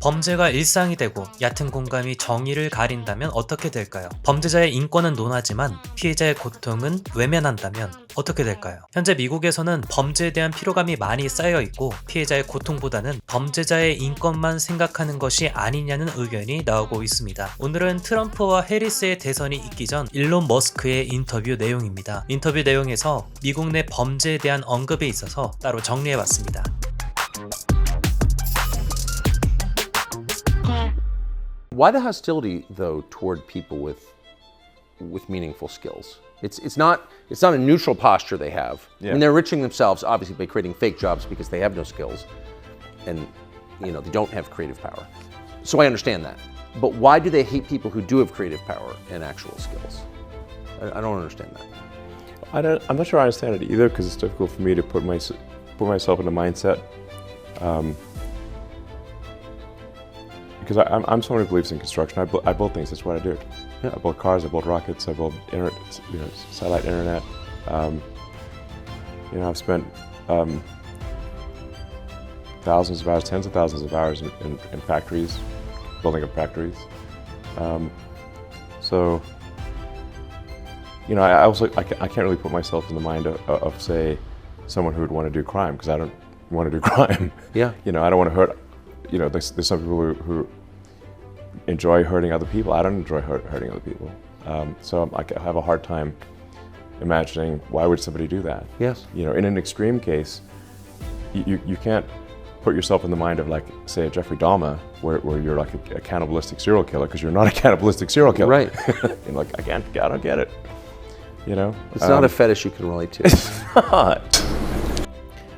범죄가 일상이 되고 얕은 공감이 정의를 가린다면 어떻게 될까요? 범죄자의 인권은 논하지만 피해자의 고통은 외면한다면 어떻게 될까요? 현재 미국에서는 범죄에 대한 피로감이 많이 쌓여 있고 피해자의 고통보다는 범죄자의 인권만 생각하는 것이 아니냐는 의견이 나오고 있습니다. 오늘은 트럼프와 해리스의 대선이 있기 전 일론 머스크의 인터뷰 내용입니다. 인터뷰 내용에서 미국 내 범죄에 대한 언급에 있어서 따로 정리해봤습니다. Why the hostility, though, toward people with meaningful skills? It's not a neutral posture they have. Yeah. I mean, they're enriching themselves obviously by creating fake jobs because they have no skills, and they don't have creative power. So I understand that. But why do they hate people who do have creative power and actual skills? I don't understand that. I'm not sure I understand it either because it's difficult for me to put myself in the mindset. Because I'm someone who believes in construction. I build things. That's what I do. Yeah. I build cars. I build rockets. I build satellite internet. I've spent thousands of hours, tens of thousands of hours in factories, building up factories. I can't really put myself in the mind of say someone who would want to do crime because I don't want to do crime. Yeah. I don't want to hurt. There's some people who enjoy hurting other people. I don't enjoy hurting other people. So I have a hard time imagining why would somebody do that. Yes. In an extreme case, you can't put yourself in the mind of like, say, a Jeffrey Dahmer, where you're like a cannibalistic serial killer, because you're not a cannibalistic serial killer. Right. I don't get it. It's not a fetish you can relate to. It's not.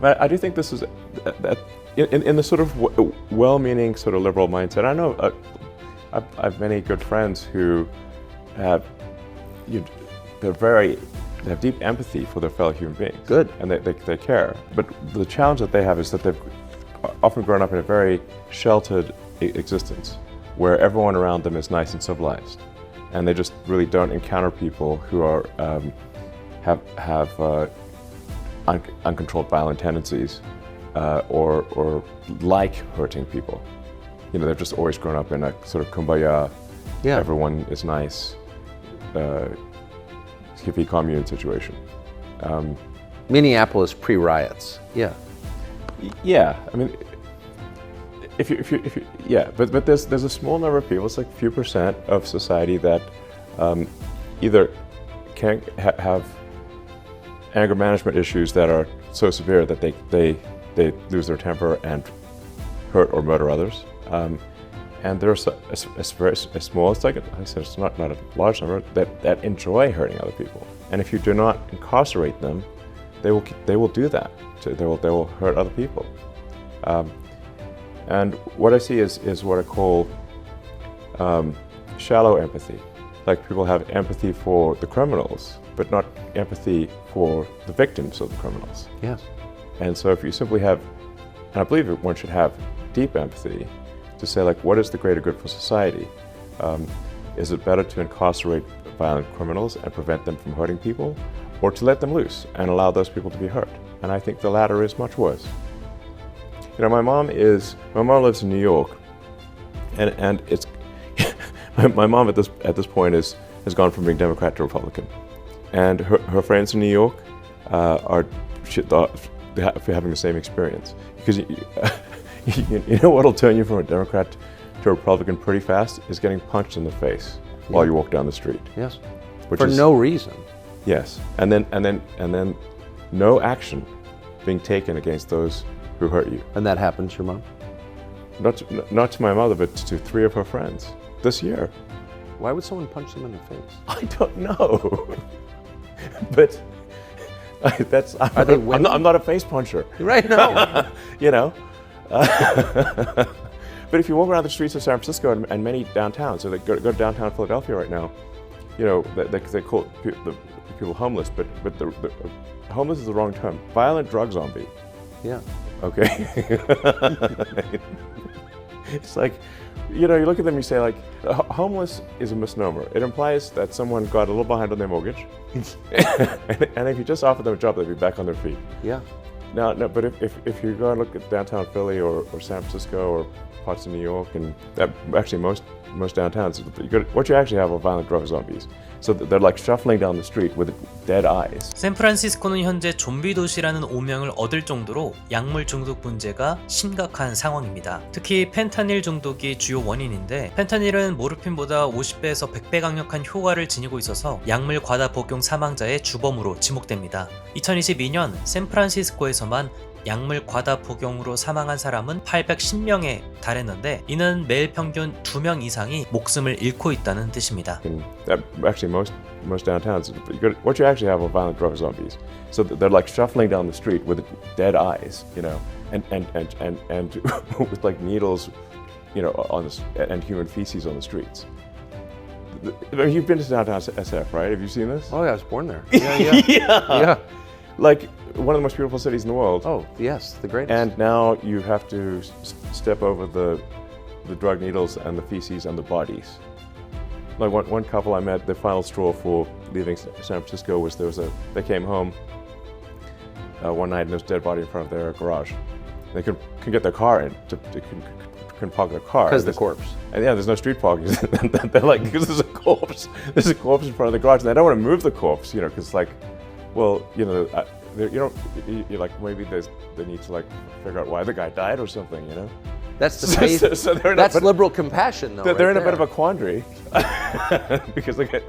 But I do think this is that in the sort of well-meaning sort of liberal mindset. I know I have many good friends who have they have deep empathy for their fellow human beings. Good. And they care. But the challenge that they have is that they've often grown up in a very sheltered existence where everyone around them is nice and civilized, and they just really don't encounter people who are have uncontrolled violent tendencies or like hurting people. They've just always grown up in a sort of kumbaya, Yeah. everyone is nice, hippie commune situation. Minneapolis pre-riots. Yeah. Yeah, I mean, if you yeah, but there's a small number of people. It's like a few percent of society that either can't have anger management issues that are so severe that they lose their temper and hurt or murder others. And there's a very small, it's like I said, it's not a large number that enjoy hurting other people. And if you do not incarcerate them, they will do that. They will hurt other people. And what I see is what I call shallow empathy. Like people have empathy for the criminals, but not empathy for the victims of the criminals. Yes. And so if you simply have, and I believe one should have deep empathy to say, like, what is the greater good for society? Is it better to incarcerate violent criminals and prevent them from hurting people, or to let them loose and allow those people to be hurt? And I think the latter is much worse. My mom lives in New York, and it's my mom at this point has gone from being Democrat to Republican, and her friends in New York are having the same experience, because you know what'll turn you from a Democrat to a Republican pretty fast is getting punched in the face while you walk down the street. Yes. Which For is, no reason. Yes, and then no action being taken against those who hurt you. And that happened to your mom? Not to my mother, but to 3 of her friends this year. Why would someone punch them in the face? I don't know, but Are they women? I'm not a face puncher. Right, no. But if you walk around the streets of San Francisco and many downtowns, so they go to downtown Philadelphia right now, they call the people homeless, but the homeless is the wrong term. Violent drug zombie. Yeah. Okay. It's like, you look at them and you say, like, homeless is a misnomer. It implies that someone got a little behind on their mortgage, and if you just offer them a job, they'd be back on their feet. Yeah. No, but if you go and look at downtown Philly or San Francisco or parts of New York, and actually most downtowns, what you actually have are violent drug zombies. So they're like shuffling down the street with dead eyes. 샌프란시스코는 현재 좀비 도시라는 오명을 얻을 정도로 약물 중독 문제가 심각한 상황입니다. 특히 펜타닐 중독이 주요 원인인데, 펜타닐은 모르핀보다 50배에서 100배 강력한 효과를 지니고 있어서 약물 과다 복용 사망자의 주범으로 지목됩니다. 2022년 샌프란시스코에서만 약물 과다 복용으로 사망한 사람은 810명에 달했는데, 이는 매일 평균 2명 이상이 목숨을 잃고 있다는 뜻입니다. Actually, most downtowns, what you actually have are violent drug zombies. So they're like shuffling down the street with dead eyes, you know, and with like needles, you know, and human feces on the streets. You've been to downtown SF, right? Have you seen this? Oh yeah, I was born there. Yeah. Like one of the most beautiful cities in the world. Oh yes, the greatest. And now you have to step over the drug needles and the feces and the bodies. Like one couple I met, the final straw for leaving San Francisco was they came home one night and there was a dead body in front of their garage. They couldn't get their car in, couldn't park their car. Because the corpse. And yeah, there's no street parking. They're like, because there's a corpse in front of the garage, and they don't want to move the corpse, you know, because like, well, you know, you're like, maybe they need to like figure out why the guy died or something, you know. That's the faith. That's liberal compassion, though. They're in a bit of a quandary because they got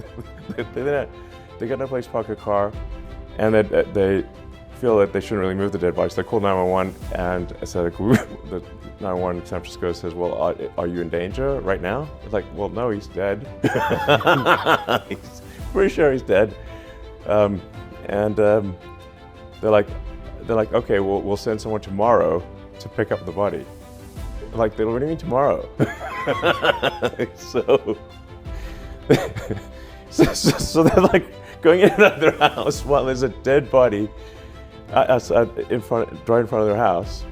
no place to park a car, and they feel that they shouldn't really move the dead body. So they call 911, and so the 911 in San Francisco says, "Well, are you in danger right now?" It's like, "Well, no, he's dead." He's pretty sure he's dead, and they're like, "Okay, we'll send someone tomorrow to pick up the body." Like, what do you mean tomorrow? so they're like going in and out of their house while there's a dead body right in front of their house.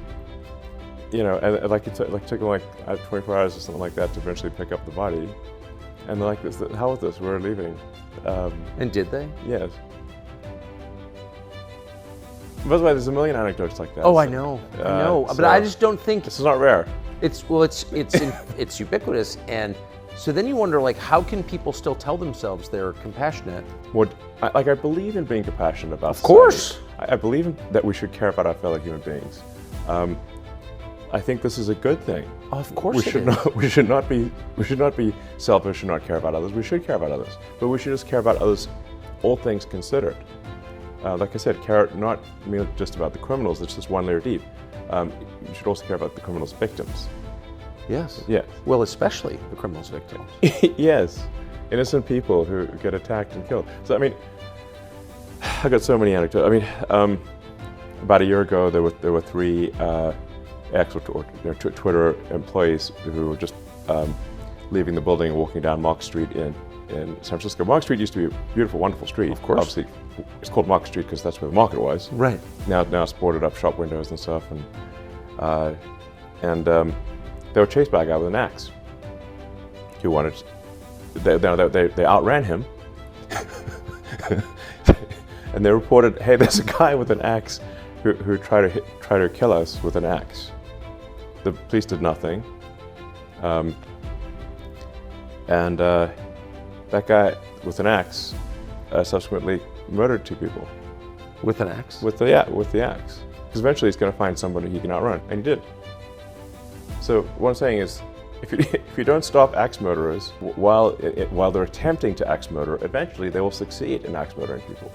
You know, and like it took them like 24 hours or something like that to eventually pick up the body. And they're like, "The hell with this, we're leaving." And did they? Yes. By the way, there's a million anecdotes like that. Oh, I know, but so I just don't think this is not rare. it's it's ubiquitous, and so then you wonder, like, how can people still tell themselves they're compassionate? I believe in being compassionate about. Of course, I believe that we should care about our fellow human beings. I think this is a good thing. Of course, we should not be selfish and not care about others. We should care about others, but we should just care about others, all things considered. Like I said, care not merely just about the criminals. It's just one layer deep. You should also care about the criminals' victims. Yes. Yes. Well, especially the criminals' victims. Yes, innocent people who get attacked and killed. So I mean, I got so many anecdotes. I mean, about a year ago, there were three Twitter employees who were just leaving the building and walking down Mark Street in San Francisco. Mark Street used to be a beautiful, wonderful street. Of course. Obviously, it's called Market Street because that's where the market was. Right. Now it's boarded up shop windows and stuff, and they were chased by a guy with an axe. He wanted. They outran him, and they reported, "Hey, there's a guy with an axe who tried to kill us with an axe." The police did nothing, and that guy with an axe subsequently murdered two people. With an axe? With the axe. Because eventually he's going to find somebody he can outrun, and he did. So what I'm saying is, if you don't stop axe murderers while they're attempting to axe murder, eventually they will succeed in axe murdering people.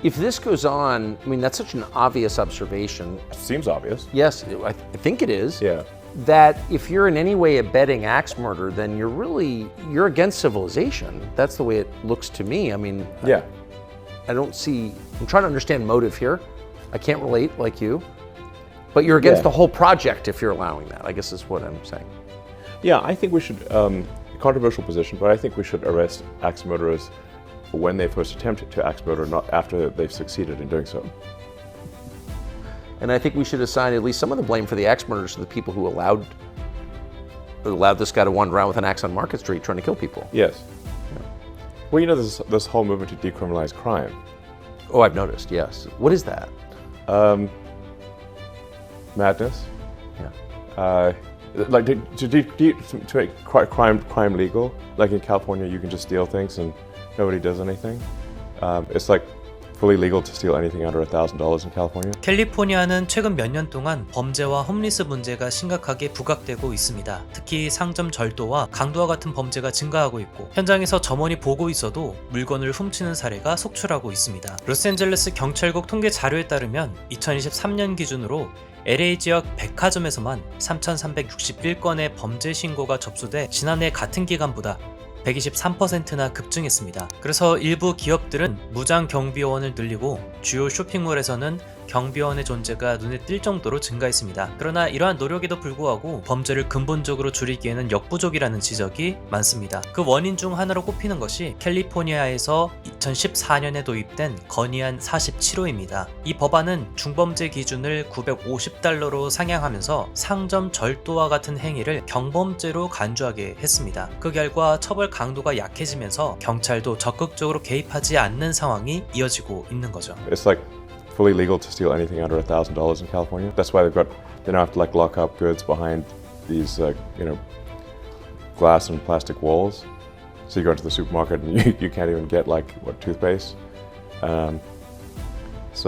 If this goes on, I mean, that's such an obvious observation. It seems obvious. Yes, I think it is. Yeah. That if you're in any way abetting axe murder, then you're against civilization. That's the way it looks to me. I mean, yeah. I'm trying to understand motive here. I can't relate like you. But you're against the whole project if you're allowing that, I guess is what I'm saying. Yeah, I think we should, controversial position, but I think we should arrest axe murderers when they first attempt to axe murder, not after they've succeeded in doing so. And I think we should assign at least some of the blame for the axe murders to the people who allowed this guy to wander around with an axe on Market Street trying to kill people. Yes. Yeah. Well, you know, there's this whole movement to decriminalize crime. Oh, I've noticed, yes. What is that? Madness. Yeah. Like to make crime legal. Like in California, you can just steal things and nobody does anything. It's like fully legal to steal anything under $1,000 in California. 캘리포니아는 최근 몇 년 동안 범죄와 홈리스 문제가 심각하게 부각되고 있습니다. 특히 상점 절도와 강도와 같은 범죄가 증가하고 있고 현장에서 점원이 보고 있어도 물건을 훔치는 사례가 속출하고 있습니다. 로스앤젤레스 경찰국 통계 자료에 따르면 2023년 기준으로 LA 지역 백화점에서만 3,361건의 범죄 신고가 접수돼 지난해 같은 기간보다 123%나 급증했습니다. 그래서 일부 기업들은 무장 경비원을 늘리고 주요 쇼핑몰에서는 경비원의 존재가 눈에 띌 정도로 증가했습니다. 그러나 이러한 노력에도 불구하고 범죄를 근본적으로 줄이기에는 역부족이라는 지적이 많습니다. 그 원인 중 하나로 꼽히는 것이 캘리포니아에서 2014년에 도입된 건의안 47호입니다. 이 법안은 중범죄 기준을 $950로 상향하면서 상점 절도와 같은 행위를 경범죄로 간주하게 했습니다. 그 결과 처벌 강도가 약해지면서 경찰도 적극적으로 개입하지 않는 상황이 이어지고 있는 거죠. It's like fully legal to steal anything under $1,000 in California. That's why they don't have to like lock up goods behind these glass and plastic walls. So you go into the supermarket and you can't even get like toothpaste. And this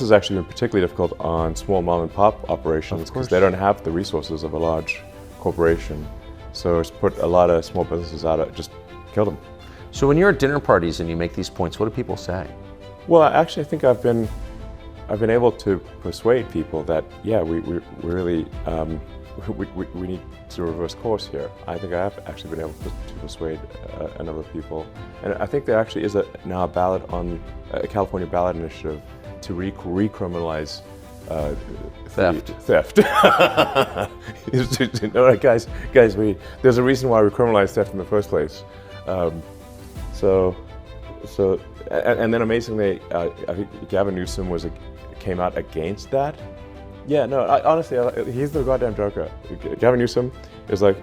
has actually been particularly difficult on small mom and pop operations because they don't have the resources of a large corporation. So it's put a lot of small businesses out of just kill them. So when you're at dinner parties and you make these points, what do people say? Well, actually, I think I've been able to persuade people that we really we need to reverse course here. I think I have actually been able to persuade a number of people, and I think there actually is now a ballot on a California ballot initiative to recriminalize theft. No, guys, there's a reason why we criminalize theft in the first place. And then amazingly, I think Gavin Newsom came out against that. Yeah, no, honestly, he's the goddamn joker. Gavin Newsom is like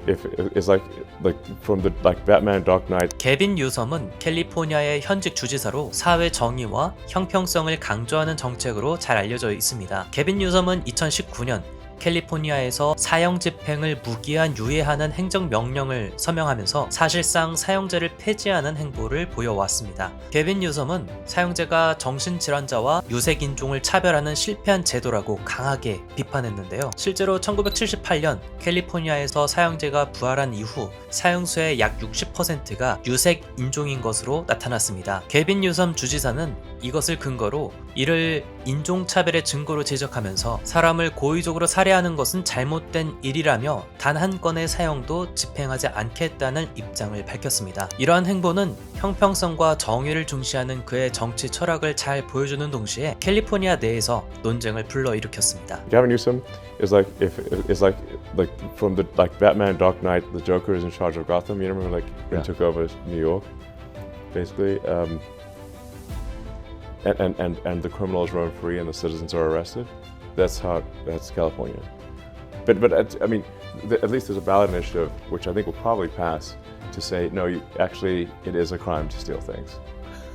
from the Batman Dark Knight. 게빈뉴섬은 캘리포니아의 현직 주지사로 사회 정의와 형평성을 강조하는 정책으로 잘 알려져 있습니다. 게빈뉴섬은 2019년 캘리포니아에서 사형 집행을 무기한 유예하는 행정명령을 서명하면서 사실상 사형제를 폐지하는 행보를 보여왔습니다. 게빈뉴섬은 사형제가 정신질환자와 유색인종을 차별하는 실패한 제도라고 강하게 비판했는데요. 실제로 1978년 캘리포니아에서 사형제가 부활한 이후 사형수의 약 60%가 유색인종인 것으로 나타났습니다. 게빈뉴섬 주지사는 이것을 근거로 이를 인종차별의 증거로 지적하면서 사람을 고의적으로 살해하는 것은 잘못된 일이라며 단 한 건의 사형도 집행하지 않겠다는 입장을 밝혔습니다. 이러한 행보는 형평성과 정의를 중시하는 그의 정치 철학을 잘 보여주는 동시에 캘리포니아 내에서 논쟁을 불러일으켰습니다. Gavin Newsom is like from the Batman Dark Knight, the Joker is in charge of Gotham. You remember when he took over New York, basically. And the criminals run free and the citizens are arrested. That's California. But I mean, at least there's a ballot initiative which I think will probably pass to say no. It is a crime to steal things.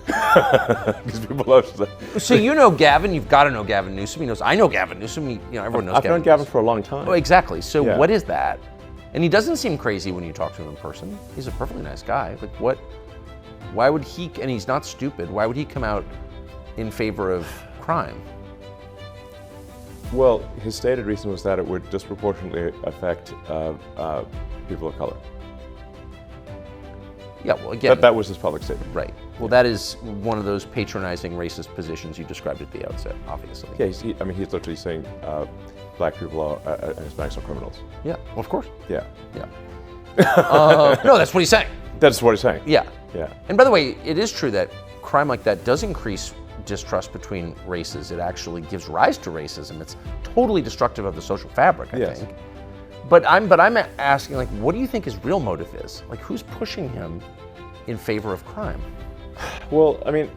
Because people love that. So you know Gavin. You've got to know Gavin Newsom. He knows. I know Gavin Newsom. Everyone knows. I've known Gavin for a long time. Oh, exactly. So Yeah. what is that? And he doesn't seem crazy when you talk to him in person. He's a perfectly nice guy. Like what? Why would he? And he's not stupid. Why would he come out in favor of crime? Well, his stated reason was that it would disproportionately affect people of color. Yeah, well, again, That was his public statement. right. Well, that is one of those patronizing racist positions you described at the outset, obviously. Yeah, he's literally saying black people and Hispanics are criminals. Yeah, well, of course. Yeah, Yeah. No, that's what he's saying. that's what he's saying. Yeah. Yeah. And by the way, it is true that crime like that does increase distrust between races. It actually gives rise to racism. It's totally destructive of the social fabric, I Yes. think. But I'm asking, like, what do you think his real motive is? Like, who's pushing him in favor of crime? Well, I mean,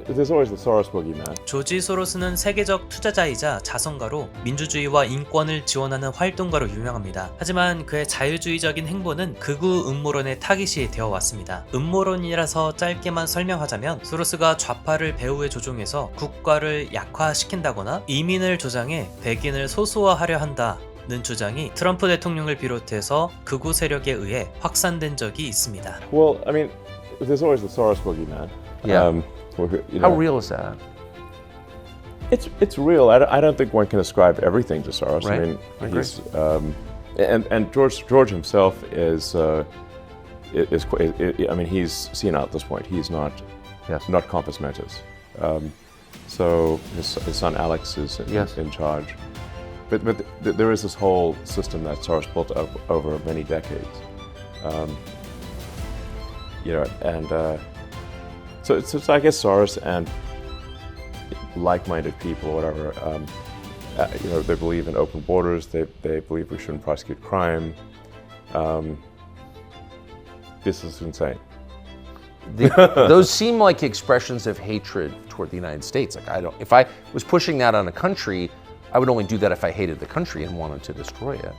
there's always the Soros boogeyman. 조지 소로스는 세계적 투자자이자 자선가로 민주주의와 인권을 지원하는 활동가로 유명합니다. 하지만 그의 자유주의적인 행보는 극우 음모론의 타깃이 되어 왔습니다. 음모론이라서 짧게만 설명하자면 소로스가 좌파를 배후에 조종해서 국가를 약화시킨다거나 이민을 조장해 백인을 소수화하려 한다 는 주장이 트럼프 대통령을 비롯해서 극우 세력에 의해 확산된 적이 있습니다. Well, I mean, there's always the Soros boogeyman. Yeah. You How know, real is that? It's real. I don't think one can ascribe everything to Soros. Right. I mean, I agree. he's and George himself is I mean, he's senile at this point. He's not Yes. not compos mentis. So his son Alex is Yes. in charge. But there is this whole system that Soros built up over many decades. You know, and so it's I guess Soros and like-minded people, or whatever. You know, they believe in open borders. They believe we shouldn't prosecute crime. This is insane. Those seem like expressions of hatred toward the United States. Like if I was pushing that on a country, I would only do that if I hated the country and wanted to destroy it.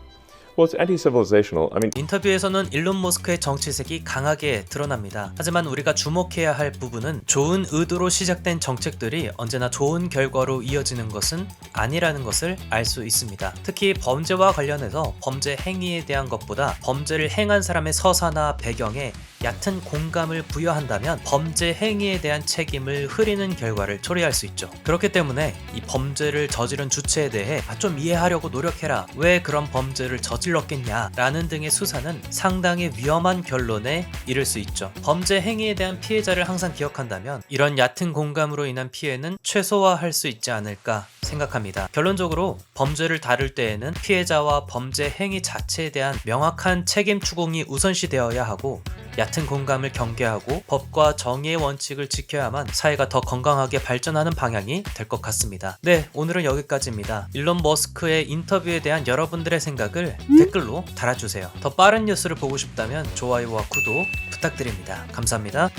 Well, it's anti-civilizational. I mean, 인터뷰에서는 일론 머스크의 정치색이 강하게 드러납니다. 하지만 우리가 주목해야 할 부분은 좋은 의도로 시작된 정책들이 언제나 좋은 결과로 이어지는 것은 아니라는 것을 알 수 있습니다. 특히 범죄와 관련해서 범죄 행위에 대한 것보다 범죄를 행한 사람의 서사나 배경에 얕은 공감을 부여한다면 범죄 행위에 대한 책임을 흐리는 결과를 초래할 수 있죠. 그렇기 때문에 이 범죄를 저지른 주체에 대해 좀 이해하려고 노력해라, 왜 그런 범죄를 저질렀겠냐 라는 등의 수사는 상당히 위험한 결론에 이를 수 있죠. 범죄 행위에 대한 피해자를 항상 기억한다면 이런 얕은 공감으로 인한 피해는 최소화할 수 있지 않을까 생각합니다. 결론적으로 범죄를 다룰 때에는 피해자와 범죄 행위 자체에 대한 명확한 책임 추궁이 우선시되어야 하고, 얕은 공감을 경계하고 법과 정의의 원칙을 지켜야만 사회가 더 건강하게 발전하는 방향이 될 것 같습니다. 네, 오늘은 여기까지입니다. 일론 머스크의 인터뷰에 대한 여러분들의 생각을 댓글로 달아주세요. 더 빠른 뉴스를 보고 싶다면 좋아요와 구독 부탁드립니다. 감사합니다.